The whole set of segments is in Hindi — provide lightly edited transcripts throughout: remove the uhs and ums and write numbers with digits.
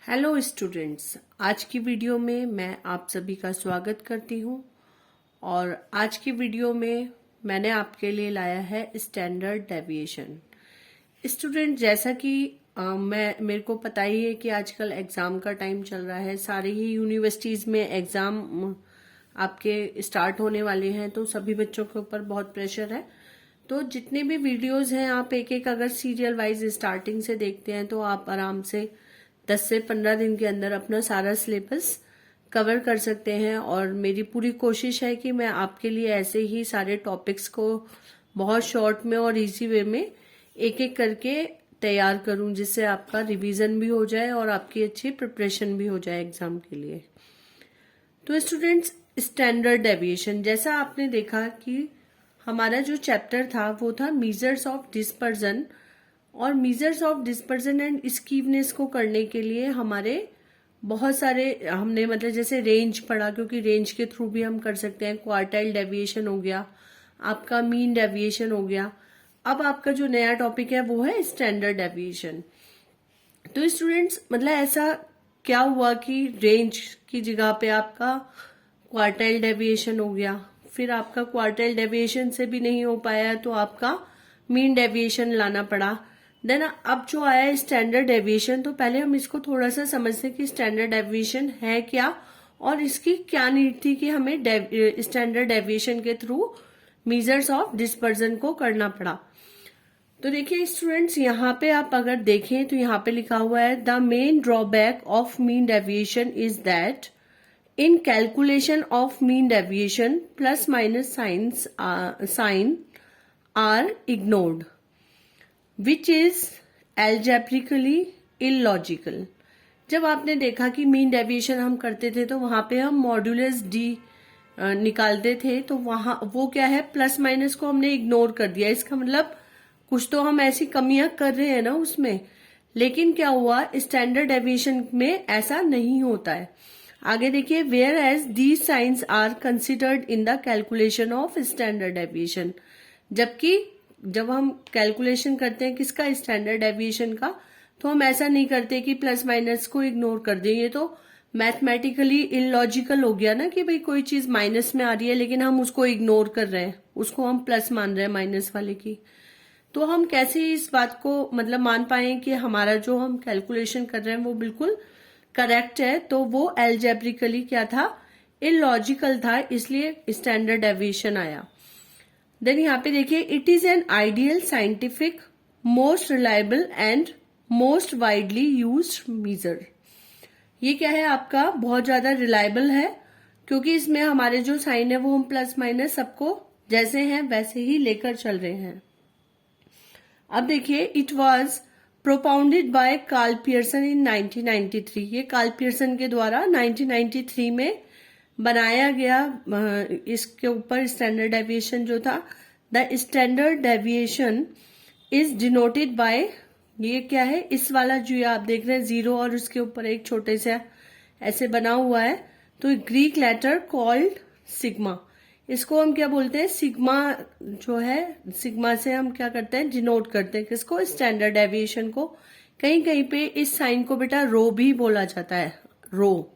हेलो स्टूडेंट्स, आज की वीडियो में मैं आप सभी का स्वागत करती हूँ। और आज की वीडियो में मैंने आपके लिए लाया है स्टैंडर्ड डेविएशन। स्टूडेंट, जैसा कि मेरे को पता ही है कि आजकल एग्ज़ाम का टाइम चल रहा है, सारी ही यूनिवर्सिटीज़ में एग्ज़ाम आपके स्टार्ट होने वाले हैं, तो सभी बच्चों के ऊपर बहुत प्रेशर है। तो जितने भी वीडियोस हैं आप एक एक अगर सीरियल वाइज स्टार्टिंग से देखते हैं तो आप आराम से 10 से 15 दिन के अंदर अपना सारा सिलेबस कवर कर सकते हैं। और मेरी पूरी कोशिश है कि मैं आपके लिए ऐसे ही सारे टॉपिक्स को बहुत शॉर्ट में और इजी वे में एक एक करके तैयार करूं, जिससे आपका रिवीजन भी हो जाए और आपकी अच्छी प्रिपरेशन भी हो जाए एग्जाम के लिए। तो स्टूडेंट्स, स्टैंडर्ड डेविएशन, जैसा आपने देखा कि हमारा जो चैप्टर था वो था मीजर्स ऑफ डिस्पर्जन। और मीजर्स ऑफ डिस्पर्जन एंड स्कीवनेस को करने के लिए हमारे बहुत सारे हमने मतलब जैसे रेंज पढ़ा, क्योंकि रेंज के थ्रू भी हम कर सकते हैं। क्वार्टाइल डेविएशन हो गया, आपका मीन डेविएशन हो गया। अब आपका जो नया टॉपिक है वो है स्टैंडर्ड डेविएशन। तो स्टूडेंट्स, मतलब ऐसा क्या हुआ कि रेंज की जगह पे आपका क्वार्टाइल डेविएशन हो गया, फिर आपका क्वार्टाइल डेविएशन से भी नहीं हो पाया तो आपका मीन डेविएशन लाना पड़ा। देन अब जो आया है स्टैंडर्ड डेविएशन, तो पहले हम इसको थोड़ा सा समझते हैं कि स्टैंडर्ड डेविएशन है क्या और इसकी क्या नीड थी कि हमें स्टैंडर्ड डेविएशन के थ्रू मेजर्स ऑफ डिस्पर्जन को करना पड़ा। तो देखिए स्टूडेंट्स, यहाँ पे आप अगर देखें तो यहाँ पे लिखा हुआ है the main drawback of mean deviation is that in calculation of mean deviation plus minus sign are ignored, which is algebraically illogical। जब आपने देखा कि मीन डेविएशन हम करते थे तो वहां पे हम मॉड्यूलस डी निकालते थे, तो वहां वो क्या है, प्लस माइनस को हमने इग्नोर कर दिया। इसका मतलब कुछ तो हम ऐसी कमियां कर रहे हैं ना उसमें। लेकिन क्या हुआ, स्टैंडर्ड डेविएशन में ऐसा नहीं होता है। आगे देखिए, where as these science are considered in the calculation of standard deviation. जबकि जब हम कैलकुलेशन करते हैं किसका, स्टैंडर्ड डेविएशन का, तो हम ऐसा नहीं करते कि प्लस माइनस को इग्नोर कर दें। ये तो मैथमेटिकली इलॉजिकल हो गया ना कि भाई कोई चीज माइनस में आ रही है लेकिन हम उसको इग्नोर कर रहे हैं, उसको हम प्लस मान रहे हैं माइनस वाले की। तो हम कैसे इस बात को मतलब मान पाए कि हमारा जो हम कैलकुलेशन कर रहे हैं वो बिल्कुल करेक्ट है। तो वो एल्जेब्रिकली क्या था, इलॉजिकल था, इसलिए स्टैंडर्ड डेविएशन आया। देन यहाँ पे देखिए, it is an ideal scientific most reliable and most widely used measure. ये क्या है, आपका बहुत ज्यादा रिलायबल है, क्योंकि इसमें हमारे जो साइन है वो हम प्लस माइनस सबको जैसे हैं वैसे ही लेकर चल रहे हैं। अब देखिए, it was propounded by Karl Pearson in 1993। ये कार्ल पियर्सन के द्वारा 1993 में बनाया गया। इसके ऊपर स्टैंडर्ड डेविएशन जो था, the standard deviation is denoted by, ये क्या है, इस वाला जो आप देख रहे हैं जीरो और उसके ऊपर एक छोटे से ऐसे बना हुआ है, तो ग्रीक लेटर कॉल्ड सिग्मा। इसको हम क्या बोलते हैं, सिग्मा जो है, सिग्मा से हम क्या करते हैं, डिनोट करते हैं किसको, स्टैंडर्ड डेविएशन को। कहीं कहीं पे इस साइन को बेटा रो भी बोला जाता है, rho.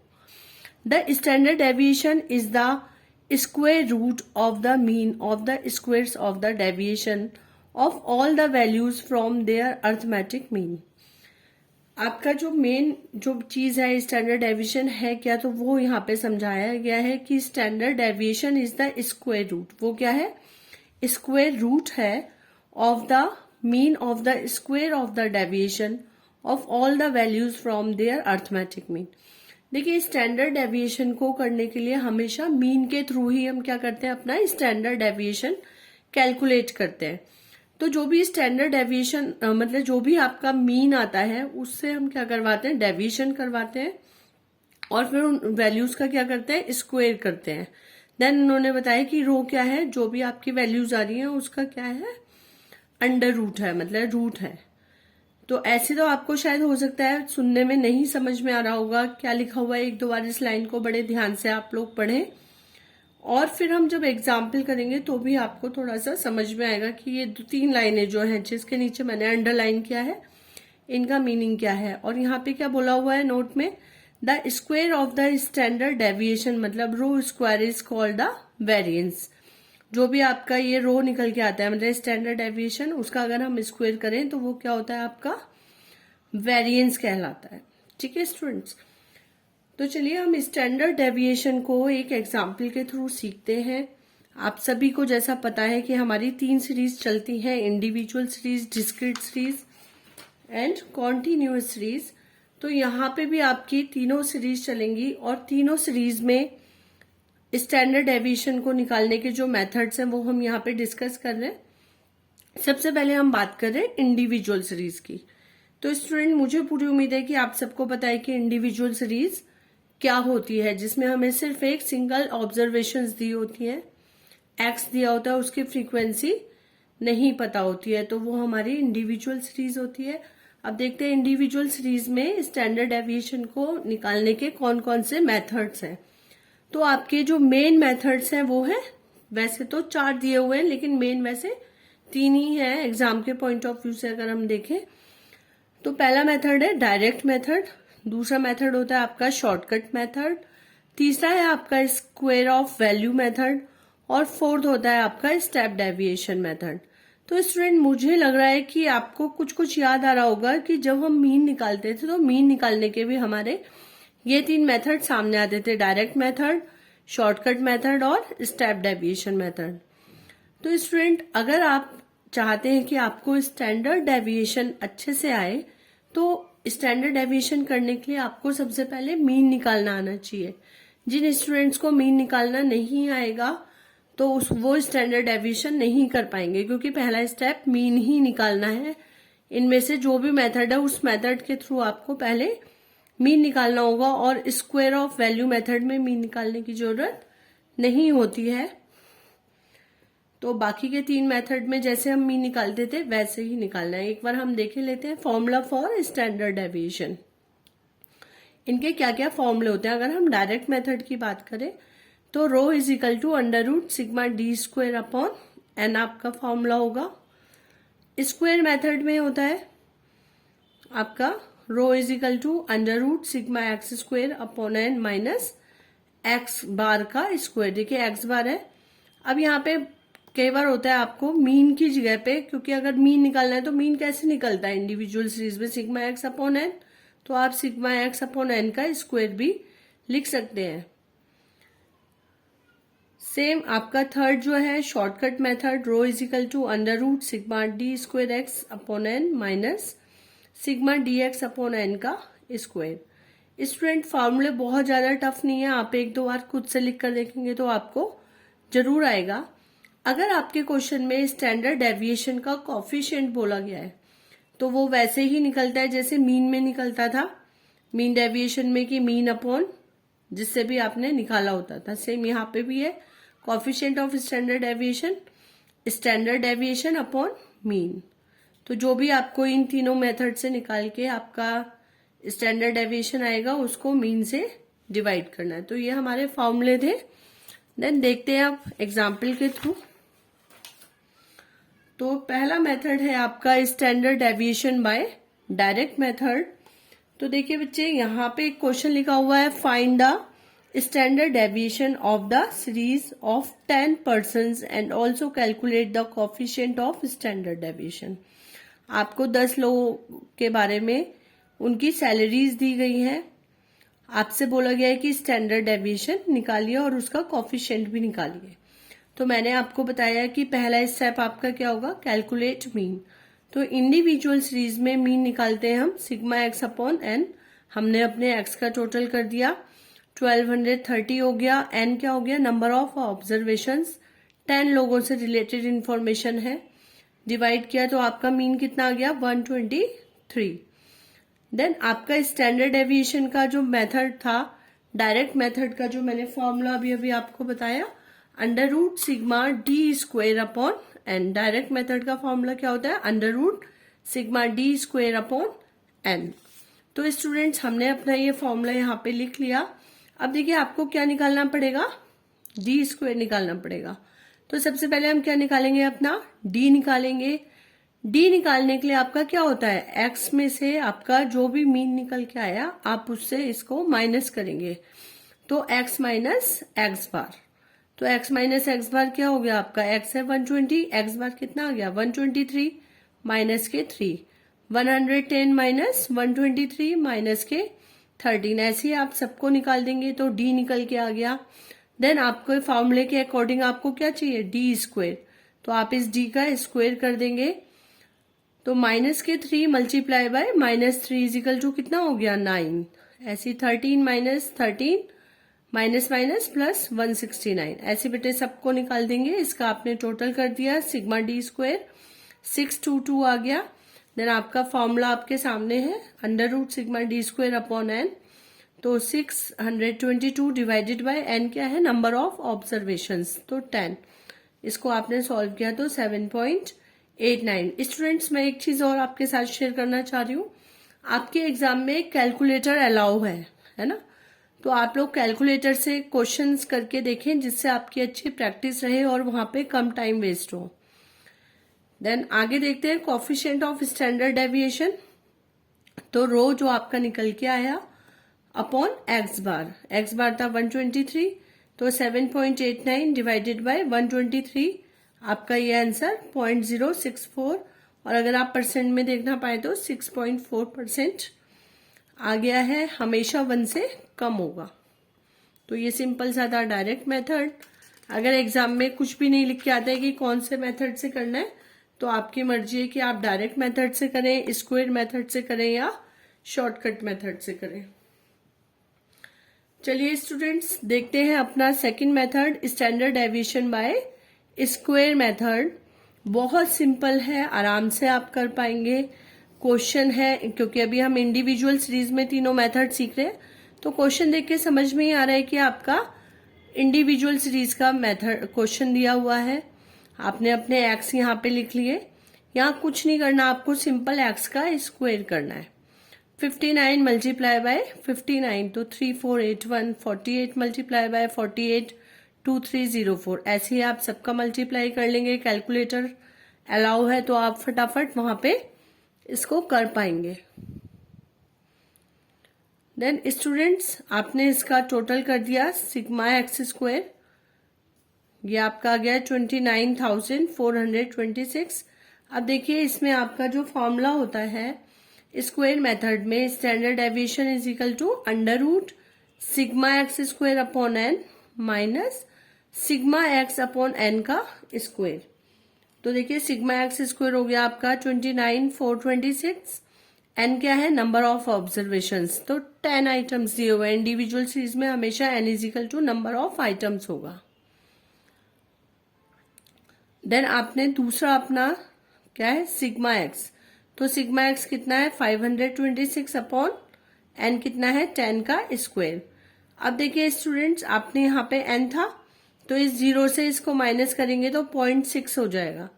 The standard deviation is the square root of the mean of the squares of the deviation of all the values from their arithmetic mean. आपका जो मेन जो चीज है स्टैंडर्ड डेविएशन है क्या, तो वो यहाँ पे समझाया गया है कि standard deviation is the square root. वो क्या है, स्क्वायर रूट है of the mean of the square of the deviation of all the values from their arithmetic mean. देखिए, स्टैंडर्ड डेविएशन को करने के लिए हमेशा मीन के थ्रू ही हम क्या करते हैं, अपना स्टैंडर्ड डेविएशन कैलकुलेट करते हैं। तो जो भी स्टैंडर्ड डेविएशन मतलब जो भी आपका मीन आता है उससे हम क्या करवाते हैं, डेविएशन करवाते हैं और फिर उन वैल्यूज का क्या करते हैं, स्क्वायर करते हैं। देन उन्होंने बताया कि रो क्या है, जो भी आपकी वैल्यूज आ रही हैं उसका क्या है, अंडर रूट है, मतलब रूट है। तो ऐसे तो आपको शायद हो सकता है सुनने में नहीं समझ में आ रहा होगा क्या लिखा हुआ है, एक दो बार इस लाइन को बड़े ध्यान से आप लोग पढ़ें और फिर हम जब एग्जाम्पल करेंगे तो भी आपको थोड़ा सा समझ में आएगा कि ये 2-3 लाइनें जो हैं जिसके नीचे मैंने अंडरलाइन किया है, इनका मीनिंग क्या है। और यहाँ पे क्या बोला हुआ है नोट में, the square of the standard deviation, मतलब rho square is called the variance. जो भी आपका ये रो निकल के आता है मतलब स्टैंडर्ड डेविएशन, उसका अगर हम स्क्वायर करें तो वो क्या होता है, आपका वेरिएंस कहलाता है। ठीक है स्टूडेंट्स, तो चलिए हम स्टैंडर्ड डेविएशन को एक एग्जाम्पल के थ्रू सीखते हैं। आप सभी को जैसा पता है कि हमारी 3 सीरीज चलती हैं, individual series, discrete series and continuous series. तो यहाँ पे भी आपकी तीनों सीरीज चलेंगी और तीनों सीरीज में स्टैंडर्ड डेविएशन को निकालने के जो मेथड्स हैं वो हम यहाँ पे डिस्कस कर रहे हैं। सबसे पहले हम बात कर रहे हैं इंडिविजुअल सीरीज की। तो स्टूडेंट, मुझे पूरी उम्मीद है कि आप सबको पता है कि इंडिविजुअल सीरीज क्या होती है, जिसमें हमें सिर्फ एक सिंगल ऑब्जर्वेशंस दी होती है, एक्स दिया होता है, उसकी फ्रीक्वेंसी नहीं पता होती है, तो वो हमारी इंडिविजुअल सीरीज होती है। अब देखते हैं इंडिविजुअल सीरीज में स्टैंडर्ड डेविएशन को निकालने के कौन कौन से मेथड्स हैं। तो आपके जो मेन मेथड्स हैं वो है, वैसे तो 4 दिए हुए हैं लेकिन मेन वैसे 3 ही है एग्जाम के पॉइंट ऑफ व्यू से अगर हम देखें। तो पहला मेथड है डायरेक्ट मेथड, दूसरा मेथड होता है आपका शॉर्टकट मेथड, तीसरा है आपका स्क्वायर ऑफ वैल्यू मेथड और फोर्थ होता है आपका स्टेप डेविएशन मेथड। तो स्टूडेंट, मुझे लग रहा है कि आपको कुछ कुछ याद आ रहा होगा कि जब हम मीन निकालते थे तो मीन निकालने के भी हमारे ये 3 मेथड सामने आते थे, डायरेक्ट मेथड, शॉर्टकट मेथड और स्टेप डेविएशन मेथड। तो स्टूडेंट, अगर आप चाहते हैं कि आपको स्टैंडर्ड डेविएशन अच्छे से आए तो स्टैंडर्ड डेविएशन करने के लिए आपको सबसे पहले मीन निकालना आना चाहिए। जिन स्टूडेंट्स को मीन निकालना नहीं आएगा तो वो स्टैंडर्ड डेविएशन नहीं कर पाएंगे, क्योंकि पहला स्टेप मीन ही निकालना है। इनमें से जो भी मेथड है उस मेथड के थ्रू आपको पहले मीन निकालना होगा और स्क्वायर ऑफ वैल्यू मेथड में मीन निकालने की जरूरत नहीं होती है। तो बाकी के 3 मेथड में जैसे हम मीन निकालते थे वैसे ही निकालना है। एक बार हम देखे लेते हैं फॉर्मूला फॉर स्टैंडर्ड डेविएशन। इनके क्या क्या फॉर्मूले होते हैं। अगर हम डायरेक्ट मेथड की बात करें तो rho is equal to under root sigma D square upon N आपका फॉर्मूला होगा। स्क्वायर मेथड में होता है आपका rho is equal to under root sigma x square upon N minus X bar का स्क्वायर। देखिए एक्स बार है। अब यहाँ पे कई बार होता है आपको मीन की जगह पे, क्योंकि अगर मीन निकालना है तो मीन कैसे निकलता है इंडिविजुअल सीरीज में, सिग्मा एक्स अपॉन एन, तो आप सिग्मा एक्स अपॉन एन का स्क्वायर भी लिख सकते हैं। सेम आपका थर्ड जो है shortcut method, rho is equal to under root sigma D square x upon N minus sigma D x upon n का स्क्वायर। स्टूडेंट, फॉर्मूले बहुत ज्यादा टफ नहीं है, आप 1-2 बार खुद से लिख कर देखेंगे तो आपको जरूर आएगा। अगर आपके क्वेश्चन में स्टैंडर्ड डेविएशन का कॉफिशिएंट बोला गया है तो वो वैसे ही निकलता है जैसे मीन में निकलता था, मीन डेविएशन में कि मीन अपॉन जिससे भी आपने निकाला होता था। सेम यहाँ पे भी है, coefficient of standard deviation upon mean. तो जो भी आपको इन तीनों मेथड से निकाल के आपका स्टैंडर्ड डेविएशन आएगा उसको मीन से डिवाइड करना है। तो ये हमारे फॉर्मूले थे। देन देखते हैं आप एग्जाम्पल के थ्रू। तो पहला मेथड है आपका standard deviation by direct method. तो देखिए बच्चे, यहाँ पे एक क्वेश्चन लिखा हुआ है, find the standard deviation of the series of 10 persons and also calculate the coefficient of standard deviation. आपको 10 लोगों के बारे में उनकी सैलरीज दी गई है, आपसे बोला गया है कि स्टैंडर्ड डेविएशन निकालिए और उसका कोफिशिएंट भी निकालिए। तो मैंने आपको बताया कि पहला स्टेप आपका क्या होगा, कैलकुलेट मीन। तो इंडिविजुअल सीरीज में मीन निकालते हैं हम सिग्मा एक्स अपॉन एन। हमने अपने एक्स का टोटल कर दिया, 1230 हो गया। एन क्या हो गया, नंबर ऑफ ऑब्जर्वेशंस, 10 लोगों से रिलेटेड इंफॉर्मेशन है। डिवाइड किया तो आपका मीन कितना आ गया, 123। देन आपका स्टैंडर्ड डेविएशन का जो मेथड था, डायरेक्ट मेथड का जो मैंने फॉर्मूला अभी आपको बताया, under root sigma D square upon n. Direct method का फॉर्मूला क्या होता है, under root sigma D square upon N. तो स्टूडेंट्स, हमने अपना ये फॉर्मूला यहाँ पे लिख लिया। अब देखिए आपको क्या निकालना पड़ेगा, डी स्क्वायर निकालना पड़ेगा। तो सबसे पहले हम क्या निकालेंगे, अपना डी निकालेंगे। डी निकालने के लिए आपका क्या होता है, एक्स में से आपका जो भी मीन निकल के आया आप उससे इसको माइनस करेंगे, तो एक्स माइनस एक्स बार। तो एक्स माइनस एक्स बार क्या हो गया आपका, एक्स है 120, एक्स बार कितना आ गया 123 माइनस के 3, 110 माइनस 123 माइनस के 13। ऐसे ही आप सबको निकाल देंगे तो डी निकल के आ गया। देन आपको फॉर्मूले के अकॉर्डिंग आपको क्या चाहिए, डी स्क्वायर, तो आप इस डी का स्क्वायर कर देंगे। तो माइनस के 3 multiply by minus 3 equal to कितना हो गया 9। ऐसी 13 माइनस 13 माइनस माइनस प्लस 169, ऐसे बेटे सबको निकाल देंगे। इसका आपने टोटल कर दिया, सिग्मा डी स्क्वायर 622 आ गया। देन आपका फॉर्मूला आपके सामने है, under root sigma D square upon N. तो 622 डिवाइडेड बाय एन क्या है, नंबर ऑफ ऑब्जर्वेशंस, तो 10। इसको आपने सॉल्व किया तो 7.89। स्टूडेंट्स, मैं एक चीज और आपके साथ शेयर करना चाह रही हूँ, आपके एग्जाम में कैलकुलेटर अलाउ है ना, तो आप लोग कैलकुलेटर से क्वेश्चंस करके देखें जिससे आपकी अच्छी प्रैक्टिस रहे और वहां पे कम टाइम वेस्ट हो। देन आगे देखते हैं कोफिशिएंट ऑफ स्टैंडर्ड डेविएशन। तो रो जो आपका निकल के आया अपॉन एक्स बार था 123, तो 7.89 डिवाइडेड बाय 123, आपका ये आंसर 0.064, और अगर आप परसेंट में देखना पाए तो 6.4% आ गया है, हमेशा 1 से कम होगा। तो ये सिंपल सा था डायरेक्ट मेथड। अगर एग्जाम में कुछ भी नहीं लिख के आता है कि कौन से मेथड से करना है, तो आपकी मर्जी है कि आप डायरेक्ट मेथड से करें, स्क्वायर मेथड से करें या शॉर्टकट मेथड से करें। चलिए स्टूडेंट्स, देखते हैं अपना second method, standard deviation bye square method. बहुत सिंपल है, आराम से आप कर पाएंगे। क्वेश्चन है, क्योंकि अभी हम इंडिविजुअल सीरीज में तीनों मेथड सीख रहे हैं, तो क्वेश्चन देख के समझ में ही आ रहा है कि आपका इंडिविजुअल सीरीज का मेथड क्वेश्चन दिया हुआ है। आपने अपने एक्स यहाँ पे लिख लिए, यहाँ कुछ नहीं करना, आपको सिंपल एक्स का स्क्वायर करना है। 59 मल्टीप्लाई बाय 59, तो 3481, 48 मल्टीप्लाई बाय 48, 2304। ऐसे ही आप सबका मल्टीप्लाई कर लेंगे। कैलकुलेटर अलाउ है तो आप फटाफट वहां पे इसको कर पाएंगे। देन स्टूडेंट्स, आपने इसका टोटल कर दिया, सिग्मा एक्स स्क्वायर, ये आपका आ गया 29,426। अब देखिए इसमें आपका जो फॉर्मूला होता है स्क्वायर मेथड में, standard deviation is equal to under root sigma x square upon N minus sigma x upon n का स्क्वायर। तो देखिए सिग्मा एक्स स्क्वायर हो गया आपका 29,426, एन क्या है, नंबर ऑफ ऑब्जर्वेशंस, तो 10 आइटम्स दिए हुए हैं। इंडिविजुअल सीरीज में हमेशा n is equal to number of items होगा। देन आपने दूसरा अपना क्या है, सिग्मा एक्स, तो सिग्मा एक्स कितना है 526 अपॉन एन कितना है 10 का स्क्वायर। अब देखिए स्टूडेंट्स, आपने यहाँ पे एन था तो इस 0 से इसको माइनस करेंगे तो 0.6 हो जाएगा।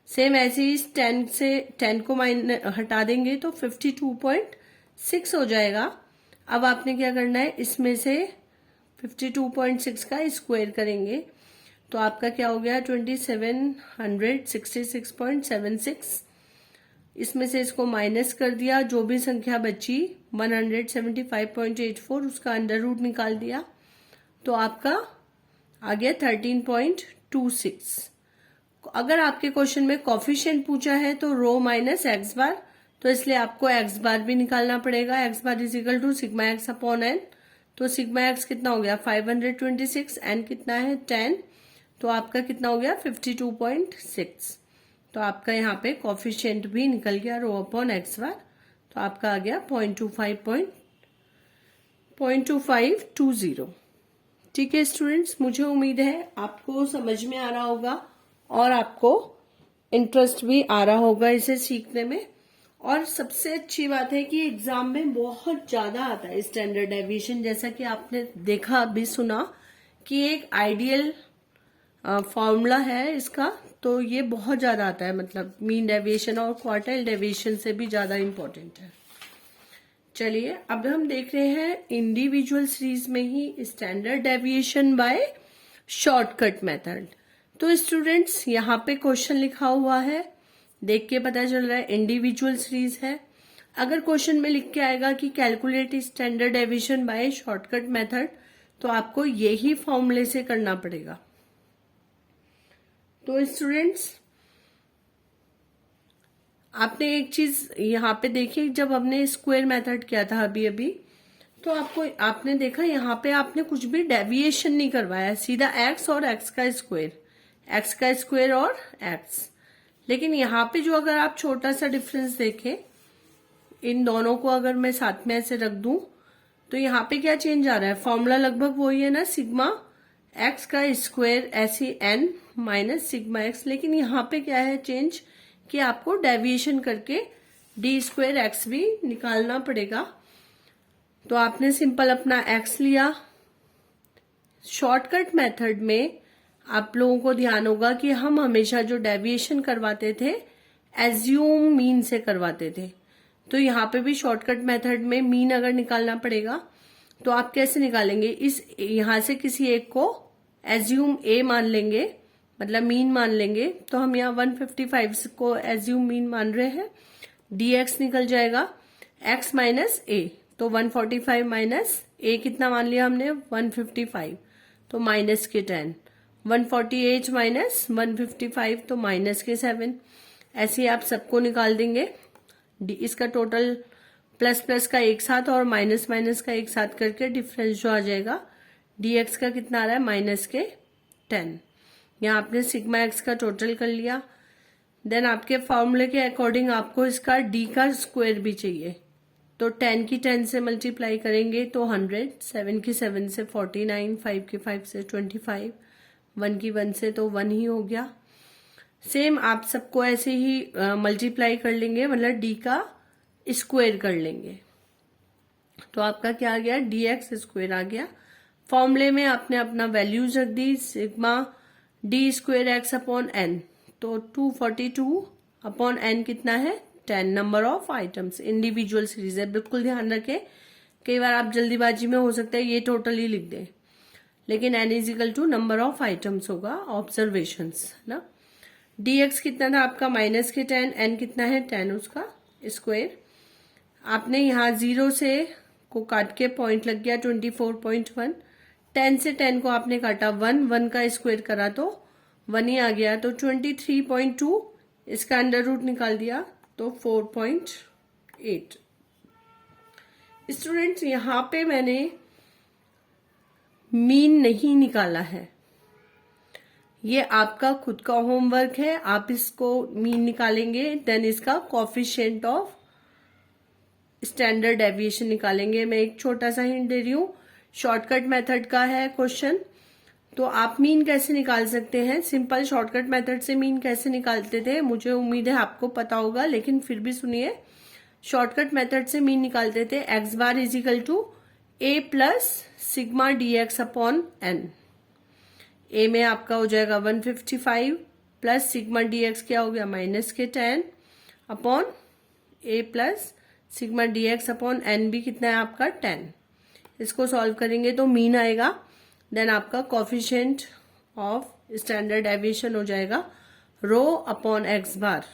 सेम ऐसे ही इस 10 से 10 को हटा देंगे तो 52.6 हो जाएगा। अब आपने क्या करना है, इसमें से 52.6 का स्क्वायर करेंगे तो आपका क्या हो गया 2766.76। इसमें से इसको माइनस कर दिया, जो भी संख्या बची 175.84, उसका अंडर रूट निकाल दिया तो आपका आ गया 13.26। अगर आपके क्वेश्चन में कॉफिशिएंट पूछा है तो रो माइनस एक्स बार, तो इसलिए आपको एक्स बार भी निकालना पड़ेगा। X bar is equal to sigma x upon N, तो सिग्मा एक्स कितना हो गया 526, एन कितना है 10, तो आपका कितना हो गया 52.6। तो आपका यहाँ पे कॉफिशिएंट भी निकल गया रो अपॉन एक्स बार, तो आपका आ गया 0.2520। ठीक है स्टूडेंट्स, मुझे उम्मीद है आपको समझ में आ रहा होगा और आपको इंटरेस्ट भी आ रहा होगा इसे सीखने में। और सबसे अच्छी बात है कि एग्जाम में बहुत ज्यादा आता है स्टैंडर्ड डेविएशन, जैसा कि आपने देखा अभी सुना कि एक आइडियल फॉर्मूला है इसका, तो ये बहुत ज्यादा आता है, मतलब मीन डेविएशन और क्वार्टाइल डेविएशन से भी ज्यादा इंपॉर्टेंट है। चलिए अब हम देख रहे हैं इंडिविजुअल सीरीज में ही standard deviation by shortcut method. तो स्टूडेंट्स, यहाँ पे क्वेश्चन लिखा हुआ है, देख के पता चल रहा है इंडिविजुअल सीरीज है। अगर क्वेश्चन में लिख के आएगा कि calculate standard deviation by shortcut method, तो आपको यही फॉर्मूले से करना पड़ेगा। तो स्टूडेंट्स, आपने एक चीज यहाँ पे देखी, जब हमने स्क्वायर मेथड किया था अभी अभी, तो आपने देखा यहाँ पे आपने कुछ भी डेविएशन नहीं करवाया, सीधा एक्स और एक्स का स्क्वायर और एक्स। लेकिन यहाँ पे जो अगर आप छोटा सा डिफरेंस देखें, इन दोनों को अगर मैं साथ में ऐसे रख दूं, तो यहाँ पे क्या चेंज आ रहा है, फॉर्मूला लगभग वही है ना, सिग्मा एक्स का स्क्वायर ऐसी एन माइनस सिग्मा एक्स। लेकिन यहाँ पे क्या है चेंज, कि आपको डेविएशन करके डी स्क्वायर एक्स भी निकालना पड़ेगा। तो आपने सिंपल अपना एक्स लिया। शॉर्टकट मेथड में आप लोगों को ध्यान होगा कि हम हमेशा जो डेविएशन करवाते थे एज्यूम मीन से करवाते थे। तो यहाँ पे भी शॉर्टकट मेथड में मीन अगर निकालना पड़ेगा तो आप कैसे निकालेंगे, इस यहां से किसी एक को एज्यूम ए मान लेंगे, मतलब मीन मान लेंगे। तो हम यहाँ 155 को एज्यूम मीन मान रहे हैं, dx निकल जाएगा x माइनस ए। तो 145 माइनस ए कितना मान लिया हमने, 155, तो माइनस के 10। 148 माइनस 155, तो माइनस के 7। ऐसे ही आप सबको निकाल देंगे। इसका टोटल प्लस प्लस का एक साथ और माइनस माइनस का एक साथ करके डिफरेंस जो आ जाएगा dx का कितना आ रहा है, माइनस के 10। यहाँ आपने सिग्मा एक्स का टोटल कर लिया। देन आपके फॉर्मूले के अकॉर्डिंग आपको इसका d का स्क्वायर भी चाहिए। तो 10 की 10 से मल्टीप्लाई करेंगे तो 100, 7 की 7 से 49, 5 की 5 से 25, 1 की 1 से तो 1 ही हो गया। सेम आप सबको ऐसे ही मल्टीप्लाई कर लेंगे, मतलब d का स्क्वायर कर लेंगे। तो आपका क्या आ गया, dx स्क्वायर आ गया। फॉर्मूले में आपने अपना वैल्यूज रख दी, sigma D square x upon N. तो 242 अपॉन एन कितना है, 10 number of items. Individual series है, बिल्कुल ध्यान रखें। कई बार आप जल्दीबाजी में हो सकता है ये टोटल ही लिख दें, लेकिन n is equal to number of items होगा, ऑब्जर्वेशंस ना। dx कितना था आपका, माइनस के 10, एन कितना है 10, उसका स्क्वायर। आपने यहाँ 0 से को काट के पॉइंट लग गया 24.1। 10 से 10 को आपने काटा 1 का स्क्वायर करा तो 1 ही आ गया। तो 23.2, इसका अंडर रूट निकाल दिया तो 4.8। स्टूडेंट्स, यहाँ पे मैंने मीन नहीं निकाला है, ये आपका खुद का होमवर्क है। आप इसको मीन निकालेंगे, देन इसका कोफिशिएंट ऑफ स्टैंडर्ड डेविएशन निकालेंगे। मैं एक छोटा सा हिंट दे रही हूँ, शॉर्टकट मेथड का है क्वेश्चन। तो आप मीन कैसे निकाल सकते हैं, सिंपल शॉर्टकट मेथड से मीन कैसे निकालते थे, मुझे उम्मीद है आपको पता होगा, लेकिन फिर भी सुनिए। शॉर्टकट मेथड से मीन निकालते थे X bar is equal to A plus sigma D x upon N. A में आपका हो जाएगा 155 प्लस सिग्मा डी एक्स क्या हो गया, माइनस के 10 upon A plus sigma D x upon N भी कितना है आपका 10। इसको सॉल्व करेंगे तो मीन आएगा, देन आपका कोफिशिएंट ऑफ स्टैंडर्ड डेविएशन हो जाएगा रो अपॉन एक्स बार।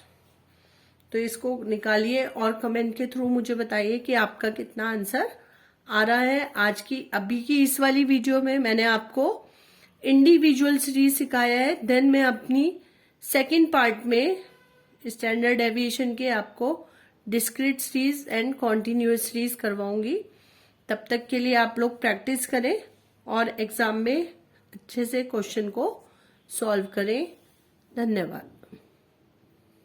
तो इसको निकालिए और कमेंट के थ्रू मुझे बताइए कि आपका कितना आंसर आ रहा है। आज की अभी की इस वाली वीडियो में मैंने आपको इंडिविजुअल सीरीज सिखाया है, देन मैं अपनी सेकंड पार्ट में स्टैंडर्ड डेविएशन के आपको discrete series and continuous series करवाऊंगी। तब तक के लिए आप लोग प्रैक्टिस करें और एग्जाम में अच्छे से क्वेश्चन को सॉल्व करें। धन्यवाद।